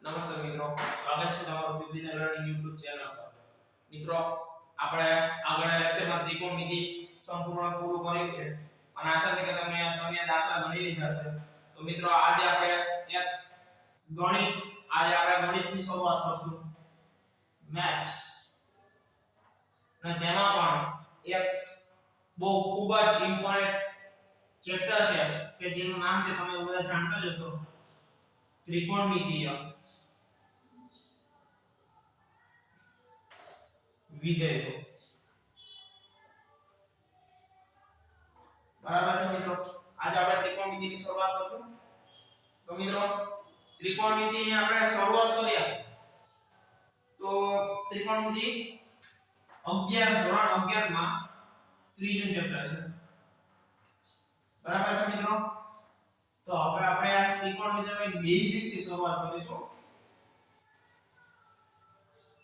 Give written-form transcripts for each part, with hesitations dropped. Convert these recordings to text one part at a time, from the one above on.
નમસ્તે મિત્રો, સ્વાગત છે તમારું પીપીટી લર્નિંગ YouTube ચેનલ પર. મિત્રો, આપણે આગળના લેક્ચરમાં ત્રિકોણમિતિ સંપૂર્ણ પૂરું કર્યું છે અને આશા છે કે તમે દાખલા ગણી લીધા છે. તો મિત્રો, આજે આપણે ગણિતની શરૂઆત કરશું. મેથ્સ. અને તેમાં પણ એક બહુ ખૂબ જ ઇમ્પોર્ટન્ટ ચેપ્ટર છે કે જેનું નામ છે તમે બધા જાણતા જ હશો, ત્રિકોણમિતિય વિધેયો. બરાબર છે મિત્રો, આજે આપણે ત્રિકોણમિતિની શરૂઆત કરશું. તો મિત્રો, ત્રિકોણમિતિની આપણે શરૂઆત કરીએ તો ત્રિકોણમિતિ 11 ધોરણ 11 માં ત્રીજું ચેપ્ટર છે. બરાબર છે મિત્રો, તો હવે આપણે આ ત્રિકોણમિતિનો એક બેઝિક થી શરૂઆત કરીશું.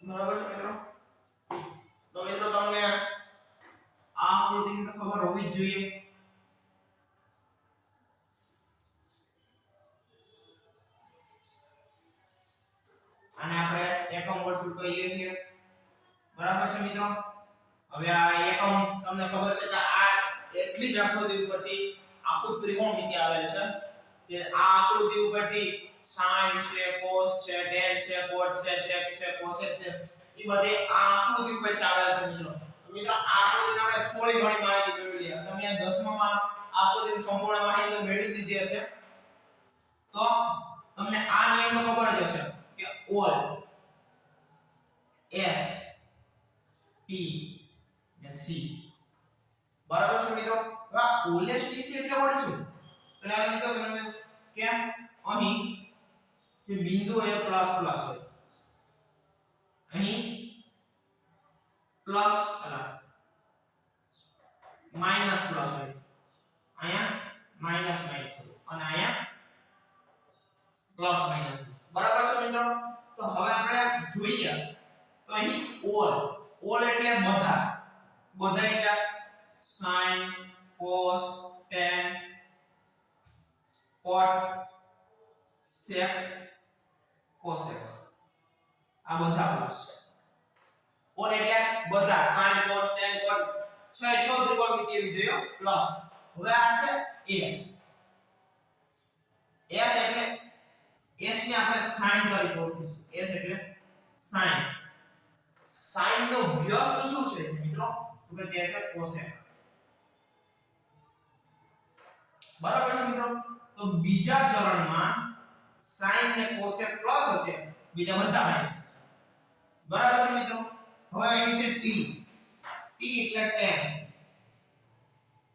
બરાબર છે મિત્રો, તો મિત્રો તમને આ આકૃતિની તો ખબર હોવી જ જોઈએ. આને આપણે એકમ વર્તુળ કહીએ છીએ. બરાબર છે મિત્રો, હવે આ એકમ તમને ખબર છે કે આ એટલી જ આકૃતિ ઉપરથી આખું ત્રિકોણમિતિ આવેલ છે કે આ આકૃતિ ઉપરથી sin છે, cos છે, tan છે, cot છે, sec છે, cosec છે, એ બધી આ આકૃતિ ઉપરથી આવેલ છે મિત્રો. મિત્રો, આ આકૃતિને આપણે થોડી ઘણી માહિતી મેળવી લઈએ. તમે આ 10મા માં આકૃતિની સંપૂર્ણ માહિતી મેળવી લીધી હશે તો તમને આ નિયમ તો ખબર જ હશે કે all s p ને c. બરાબર છે મિત્રો, હવે all s p c એટલે વળી શું? પેલા મિત્રો તમને કે અહીં જે બિંદુ એ પ્લસ પ્લસ હોય, અહીં પ્લસ માઈનસ પ્લસ હોય, અહીંયા માઈનસ માઈનસ હોય અને અહીંયા પ્લસ માઈનસ. બરાબર છે મિત્રો, તો હવે આપણે જોઈએ તો અહીં all એટલે બધા એટલે sin, cos, tan, cot, sec, cosec, આ બધા પ્લસ છે. all એટલે બધા sin, cos, tan, cot, છ ત્રિકોણમિતિય વિધેયો પ્લસ. હવે આ છે s. s એટલે s ને આપણે sin તરીકે ઓળખીશું. s એટલે sin. sin નો વ્યસ્ત શું છે મિત્રો? તો કે તે છે cosec. બરાબર છે મિત્રો, તો બીજા ચરણમાં sin ને cosec પ્લસ હશે, બીજા બધા માઈનસ. બરાબર છે મિત્રો, હવે અહીં છે t. t એટલે tan.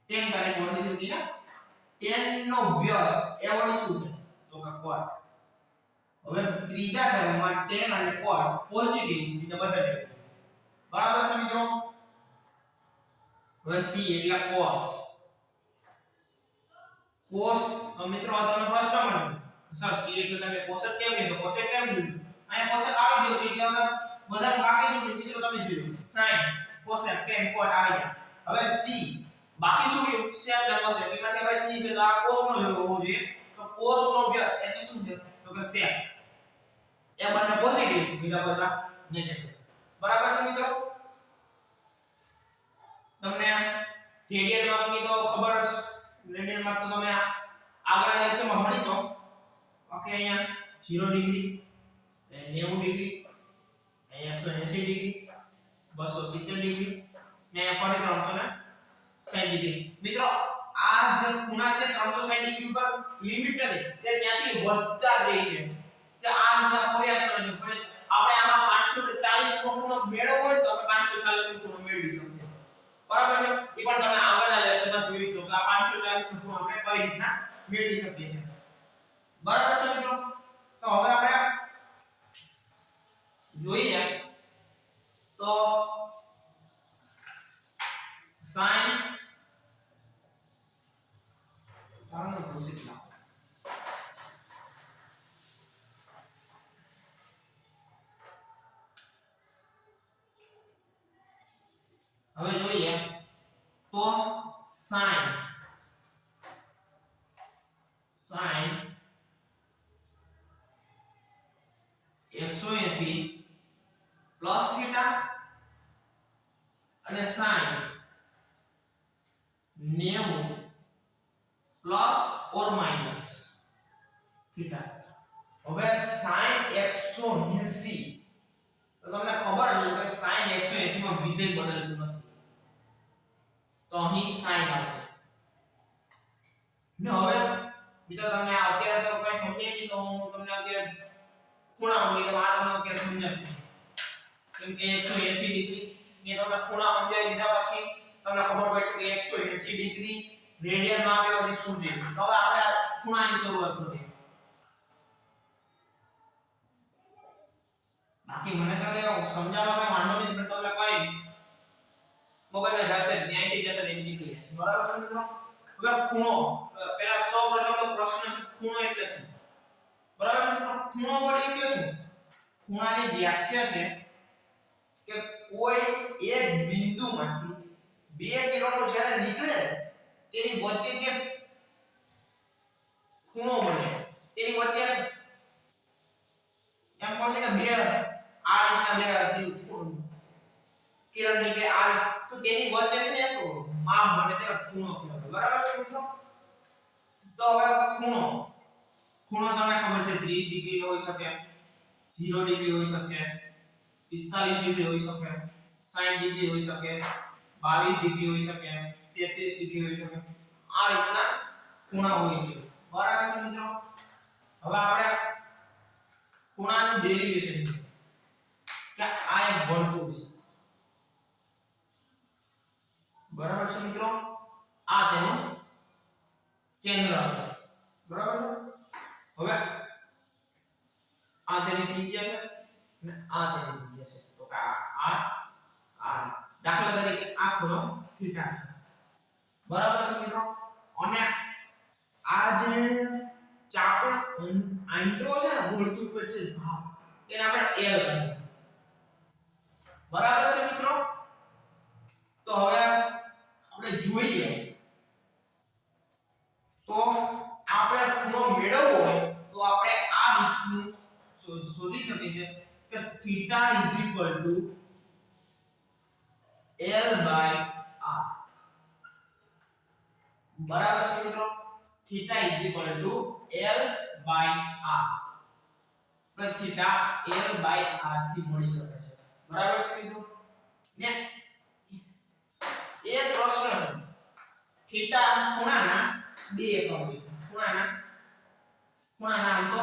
tan તરીકે ઓળખીશું t ને. tan નો વ્યસ્ત એ વળી શું છે? તો કે cot. હવે ત્રીજા ચરણમાં tan અને cot પોઝિટિવ, બીજા બધા નેગેટિવ. બરાબર છે મિત્રો, હવે c એટલે cos. cos મિત્રો આ તમને પ્રશ્ન મળ્યો સર c એટલે તમે cosec કેમ લીધો, cosec કેમ લીધો? અહીંયા cosec આવી ગયો છે એટલે હવે બધા બાકી શું મિત્રો તમે જોયું, sin, cosec, tan, cot આવી ગયા. હવે c બાકી શું રહ્યું? sec અને cosec. એમાંથી હવે c છે તો આ cos નો જ હોવો જોઈએ, તો cos નો વ્યસ્ત એટલે શું છે? તો કે sec. એ બંને પોઝિટિવ, બીજા બધા નેગેટિવ. બરાબર છે મિત્રો, તમને રેડિયલ માપની તો ખબર જ. રેડિયલ માપ તો તમે આગળના લેક્ચરમાં ભણીશો. ઓકે, અહીંયા 0 ડિગ્રી, 90 ડિગ્રી, અહીંયા 180 ડિગ્રી, 270 ડિગ્રી ને ફરી 360 ડિગ્રી. મિત્રો, આ જે ખૂણા છે 360 ડિગ્રી ઉપર લિમિટ નથી, તે ત્યાંથી વધતા જ રહે છે. કે આ રીતના ફરિયાદ કરવાની. આપણે આમાં 540 નો ખૂણો મેળવવો હોય તો આપણે 540 નો ખૂણો મેળવી શકીએ. બરાબર છે, એ પણ તમે આગળના લેક્ચરમાં જોઈશું કે આ 540 નો ખૂણો આપણે કઈ રીતના મેળવી શકીએ છીએ. બરાબર છે મિત્રો, તો હવે આપણે જોઈએ તો sin આનો પ્રોસેસ ના. હવે જોઈએ તો sin 180 પ્લસ થીટા અને sin 90 plus or minus theta. હવે sin 180 તો તમને ખબર છે કે sin 180 માં વિધેય બદલતું નથી, તો અહીં sin આવશે. ને હવે મિત્રો તમને અત્યારે તો કઈ સમજે નહીં, તો હું તમને અત્યારે ખૂણા મૂકી દઉં. આ તમને અત્યારે સમજાશે કેમ કે 180 ડિગ્રી ને તમને ખૂણા સમજાવી દીધા પછી તમને ખબર પડશે કે 180 ડિગ્રી રેડિયન માં આપણે બધી શું છે. તો હવે આપણે ખૂણાની શરૂઆત કરીએ. બાકી મને તો સમજાવવામાં વાંધો નથી, પણ તમને કોઈ મગજને જશે ત્યાંથી જશે એની ડિગ્રી હશે. બરાબર છે મિત્રો? હવે ખૂણો પહેલા સૌપ્રથમ તો પ્રશ્ન છે ખૂણો એટલે શું? બરાબર છે મિત્રો? ખૂણો વળી એટલે શું? ખૂણાની વ્યાખ્યા છે કે કોઈ એક બિંદુમાંથી બે કિરણો જ્યારે નીકળે તેની વચ્ચે જે ખૂણો બને તેની વચ્ચે એમ પણ કે બે આ રીતના બે કિરણ નીકળે આ, તો તેની વચ્ચે છે ને એક માપ બને તેને ખૂણો કહેવાય. બરાબર છે મિત્રો? તો હવે ખૂણો તમને ખબર છે 30 ડિગ્રી હોઈ શકે, 0 ડિગ્રી હોઈ શકે, 45 ડિગ્રી હોઈ શકે, 60 ડિગ્રી હોઈ શકે, 22 ડિગ્રી હોઈ શકે, 33 ડિગ્રી હોઈ શકે. આ રીતના ખૂણા હોય છે. બરાબર છે મિત્રો? હવે આપણે ખૂણાનું ડેરિવેશન કે આ એક વર્તુળ છે. બરાબર છે મિત્રો? આ તેનું કેન્દ્ર છે. બરાબર છે? હવે આ તેની ત્રિજ્યા છે અને આ તેની ત્રિજ્યા છે. તો આ દાખલા તરીકે આ ખૂણો થીટા છે. બરાબર છે મિત્રો? અને આ જે ચાપ આંતરો છે ને વર્તુળ પર છે ભાગ, તેને આપણે L કહીએ. બરાબર છે મિત્રો? તો હવે આપણે જોઈએ તો આપણે ખૂણો મેળવવો હોય તો આપણે આ રીતનું શોધી શકીએ છીએ કે થીટા L બાય r. બરાબર છે મિત્રો? Theta L by r. Theta L by r થી મળી શકે છે. બરાબર છે મિત્રો? ને એક પ્રશ્ન છે, થીટા ખૂણાના બે એકમ હોય છે. ખૂણાના આમ તો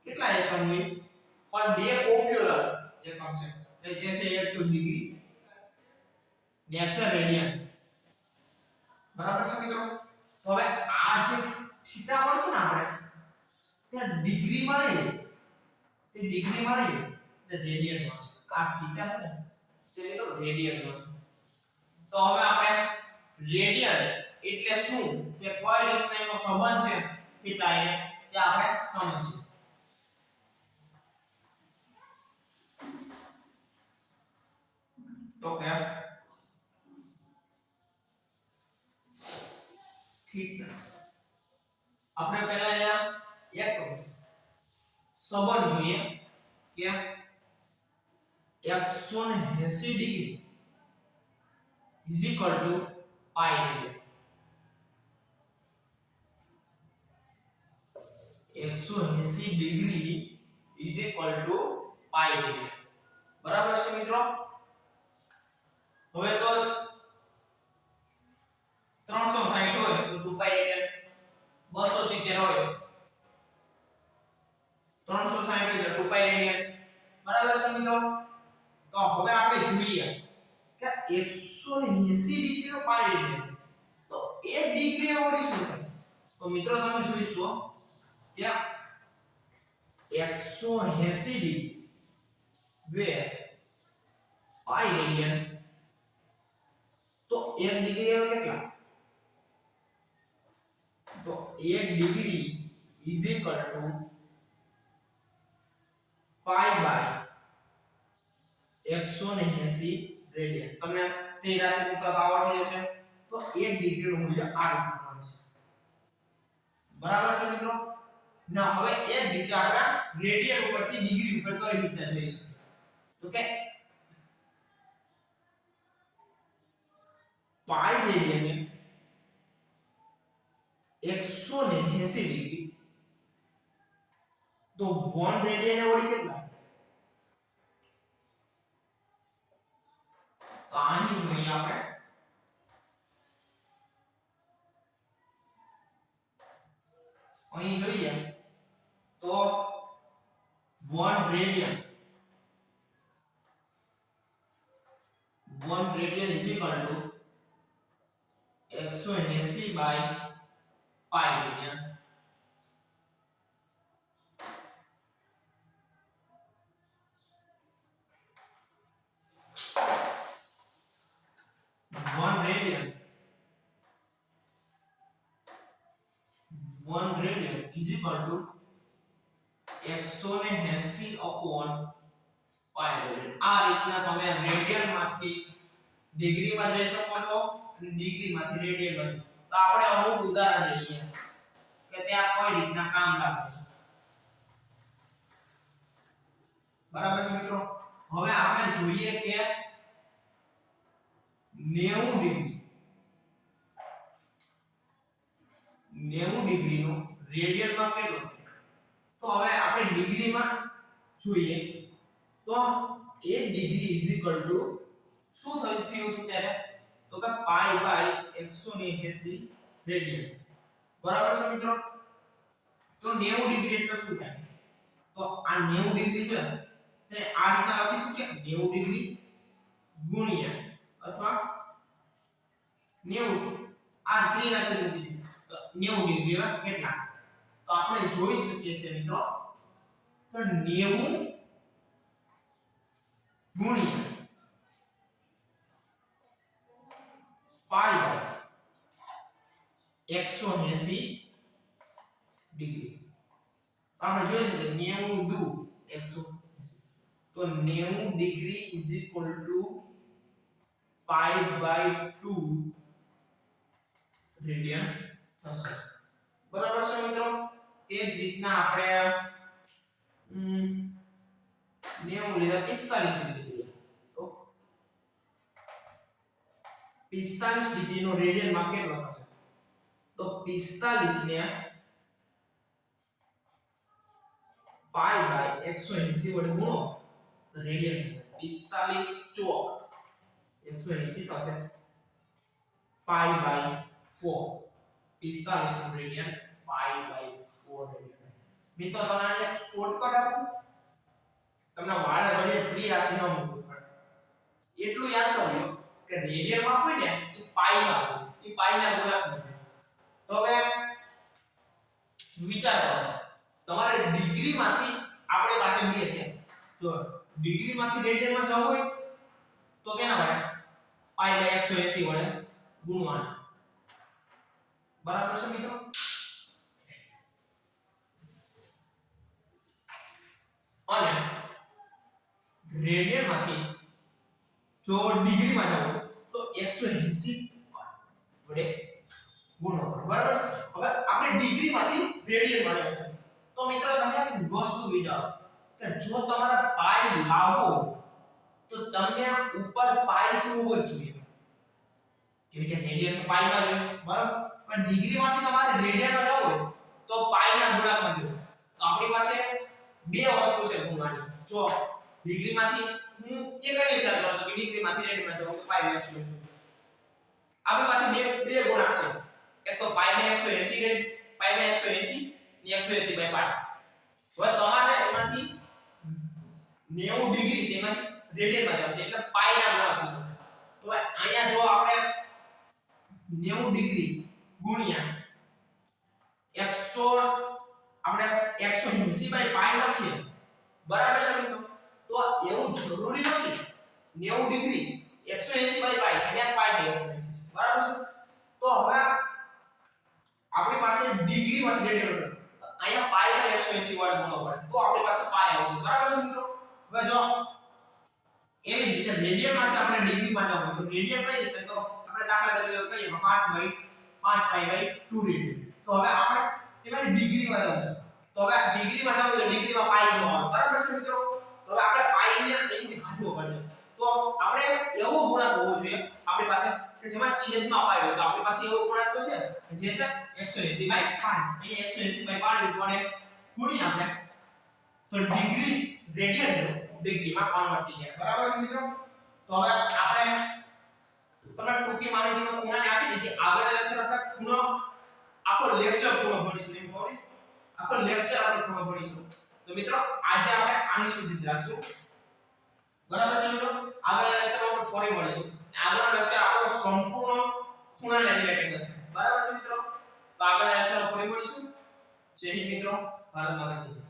કેટલા એકમ હોય, પણ બે પોપ્યુલર એકમ છે કે જે છે એક તો ડિગ્રી ને એક છે રેડિયન. બરાબર છે મિત્રો? તો હવે આ જે થીટા મળશે ને આપણે તે ડિગ્રીમાં નહીં, તે ડિગ્રીમાં નહીં, તે રેડિયનમાં છે. આ થીટા છે ને તે તો રેડિયનમાં છે. તો હવે આપણે રેડિયન એટલે શું, તે કઈ રીતના એનો સંબંધ છે થીટા એને તે આપણે સમજીએ. તો કે થીટા આપણે પહેલા અહીંયા એક સંબંધ જોઈએ કે 180 degree is equal to pi radian. 180 degree is equal to pi radian. બરાબર છે મિત્રો? હવે તો 360 હોય તો 2 pi radian, 270 હોય 360 એટલે 2 pi radian. બરાબર છે મિત્રો? તો હવે આપણે જોઈએ કે 180 ડિગ્રી નો પાઈ રેડિયન છે, તો 1 ડિગ્રી એ વળી શું થાય? તો મિત્રો તમે જોઈશો કે 180 ડિગ્રી વે પાઈ રેડિયન, તો 1 ડિગ્રી એ કેટલા? તો 1 degree is equal to pi by 180 radian. તમને તે રાશિ સૂત્ર આવડતી હશે. તો 1 ડિગ્રી નું મૂલ્ય આ રીતનું મળે છે. બરાબર છે મિત્રો? ના હવે એ જ રીતે આપણે રેડિયન ઉપરથી ડિગ્રી ઉપર કઈ રીતે જઈ શકીએ તો કે પાઈ રેડિયન 180 ડિગ્રી તો 1 રેડિયન એ વળી કેટલા તો અહીં જોઈએ આપણે અહીં જોઈએ તો 1 radian is equal to 180 by pi radian one radian is equal to 180 upon pi radian આ રીતના તમે રેડિયન માંથી ડિગ્રી માં જઈ શકો છો અને ડિગ્રી માંથી રેડિયન માં તો આપણે અમુક ઉદાહરણ લઈએ કે ત્યાં કઈ રીતના કામ લાગે છે બરાબર છે મિત્રો હવે આપણે જોઈએ કે 90 ડિગ્રી નો રેડિયન માં કેટલો છે તો હવે આપણે ડિગ્રી માં જોઈએ તો 1 ડિગ્રી ઇઝ ઇક્વલ ટુ શું થયું હતું ત્યારે તો કે પાઈ બાય 180 રેડિયન બરાબર છે મિત્રો તો 90 ડિગ્રી એટલે શું થાય તો આ 90 ડિગ્રી છે તે આ રીતના લખી શકીએ 90 ડિગ્રી ગુણ્યા અથવા 90 આ ત્રિરાશિ મૂકી તો 90 ડિગ્રી માં કેટલા તો આપણે જોઈ શકીએ છીએ મિત્રો તો 90 ગુણ્યા પાઈ બાય 180 ડિગ્રી આપણે જોઈ શકીએ 90 દુ 180 તો 90 degree is equal to pi by 2 radian થશે બરાબર છે મિત્રો તે જ રીતના આપણે 90 લીધા 45 ડિગ્રી તો 45 ડિગ્રી નો રેડિયન માં કેટલો થશે તો 45 ને પાઈ બાય 180 વડે ગુણો તો રેડિયન થશે 45 ચોક 180 થશે પાઈ બાય 4 45 નો રેડિયન પાઈ બાય 4 રેડિયન મિત્રો તમારે એક શોર્ટકટ આપું તમને વાળે વડે ત્રિરાશિ ન મૂકવું પડે એટલું યાદ કરી લો કે રેડિયન માં કોઈ ને એ પાઈ માં છે એ પાઈ ના ગુણાકાર છે તો હવે વિચાર કરો તમારે ડિગ્રી માંથી આપણી પાસે બે છે જો ડિગ્રી માંથી રેડિયન માં જવું હોય તો કેના વડે પાઈ બાય 180 વડે ગુણવાનું બરાબર છે મિત્રો અને રેડિયન માંથી જો ડિગ્રી માં જાવ તો 180 વડે ગુણો બરાબર હવે આપણે ડિગ્રી માંથી રેડિયન માં જવું છે તો મિત્રો તમે એક વસ્તુ વિચારો કે જો તમારે પાઈ લાવો તો તમને ઉપર પાઈ તો હોવો જ જોઈએ કેમ કે રેડિયન તો પાઈ માં જોઈએ બરાબર પણ ડિગ્રી માંથી તમારે રેડિયન માં જવું હોય તો પાઈ ના ગુણાકાર જોઈએ તો આપણી પાસે બે વસ્તુ છે ગુણવાની જો ડિગ્રી માંથી હું એ કઈ રીતે કરો તો કે ડિગ્રી માંથી રેડિયન માં જવું તો પાઈ બાય 180 આપણી પાસે બે ગુણાંક છે એક તો pi by 180 rad pi by 180 ને 180 બાય પાઈ હવે તમારે એમાંથી 90 ડિગ્રી છે એમાંથી રેડિયન માં જવું છે એટલે પાઈ ના ગુણાકાર થશે તો અહીંયા જો આપણે 90 ડિગ્રી ગુણ્યા 100 આપણે 180 બાય પાઈ લખીએ બરાબર છે મિત્રો તો એવું જરૂરી નથી 90 ડિગ્રી 180 બાય પાઈ છે ત્યાં પાઈ બાય 180 બરાબર છે તો હવે આપણી પાસે ડિગ્રી માં રેડિયન તો અહીંયા પાઈ બાય 180 વડે ગુણો પડે તો આપણી પાસે પાઈ આવશે બરાબર છે મિત્રો હવે જો એવી રીતે રેડિયન માંથી આપણે ડિગ્રી માં જવું તો રેડિયન કઈ રીતે તો આપણે દાખલા તરીકે કહીએ 5 પાઈ બાય 2 રેડિયન તો હવે આપણે તેમાં ડિગ્રી માં જવું છે તો હવે ડિગ્રીમાં જાવ તો ડિગ્રીમાં પાઈ નો આવે બરાબર છે મિત્રો તો હવે આપણે પાઈ ને અહીંથી કાઢવો પડશે તો આપણે એવો ગુણાંક હોવો જોઈએ આપણી પાસે કે જેમાં છેદમાં પાઈ હોય તો આપણી પાસે એવો ગુણાંક તો છે જે છે 180/5 અહીંયા 180/5 વડે ગુણી આપણે તો ડિગ્રી રેડિયન ડિગ્રીમાં કન્વર્ટ થઈ જાય બરાબર છે મિત્રો તો હવે આપણે તમને ટૂંકી માહિતીમાં ખૂણાને આપી દીધી આગળના લેક્ચર આપણે ખૂણો આખો લેક્ચર ખૂણો ભણીશું એમ કહો ને આખો લેક્ચર આપણે ખૂણો ભણીશું તો મિત્રો આજે આપણે આની સુધી જ રાખશું બરાબર છે મિત્રો આગળના લેક્ચરમાં આપણે ફરી મળીશું આગળનો લેક્ચર આપણો સંપૂર્ણ ખૂણાને રિલેટેડ હશે બરાબર છે મિત્રો તો આગળના લેક્ચરમાં ફરી મળીશું જય હિન્દ મિત્રો ભારત માતા કી જય